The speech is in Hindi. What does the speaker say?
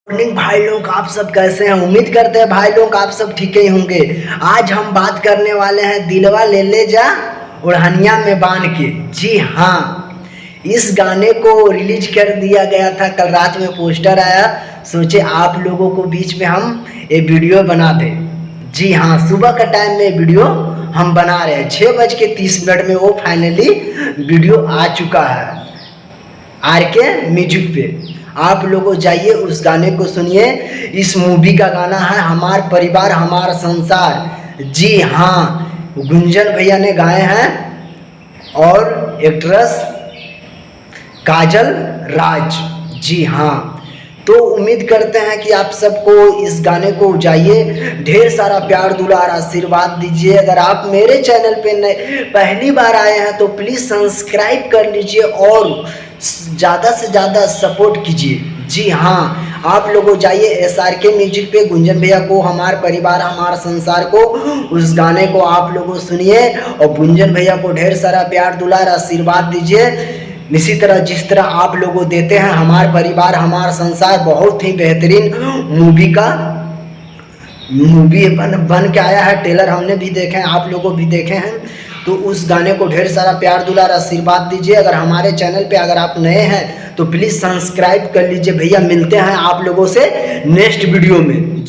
मॉर्निंग भाई लोग, आप सब कैसे हैं? उम्मीद करते हैं भाई लोग आप सब ठीक ही होंगे। आज हम बात करने वाले हैं दिलवा ले ले जा ओढ़निया में बांध के। जी हाँ, इस गाने को रिलीज कर दिया गया था, कल रात में पोस्टर आया। सोचे आप लोगों को बीच में हम ये वीडियो बना दें। जी हाँ, सुबह का टाइम में वीडियो हम बना रहे हैं। 6:30 में वो फाइनली वीडियो आ चुका है आर के म्यूजिक पे। आप लोगों जाइए उस गाने को सुनिए। इस मूवी का गाना है हमार परिवार हमारा संसार। जी हाँ, गुंजन भैया ने गाए हैं और एक्ट्रेस काजल राज। जी हाँ, तो उम्मीद करते हैं कि आप सबको इस गाने को जाइए, ढेर सारा प्यार दुलार आशीर्वाद दीजिए। अगर आप मेरे चैनल पे नए पहली बार आए हैं तो प्लीज़ सब्सक्राइब कर लीजिए और ज़्यादा से ज़्यादा सपोर्ट कीजिए। जी हाँ, आप लोगों जाइए SRK म्यूजिक पे, गुंजन भैया को हमार परिवार हमारा संसार को, उस गाने को आप लोगों सुनिए और गुंजन भैया को ढेर सारा प्यार दुलार आशीर्वाद दीजिए। इसी तरह जिस तरह आप लोगों देते हैं हमार परिवार हमारा संसार। बहुत ही बेहतरीन मूवी बन के आया है। ट्रेलर हमने भी देखे हैं, आप लोगों भी देखे हैं। तो उस गाने को ढेर सारा प्यार दुलार आशीर्वाद दीजिए। अगर हमारे चैनल पे अगर आप नए हैं तो प्लीज़ सब्सक्राइब कर लीजिए। भैया मिलते हैं आप लोगों से नेक्स्ट वीडियो में।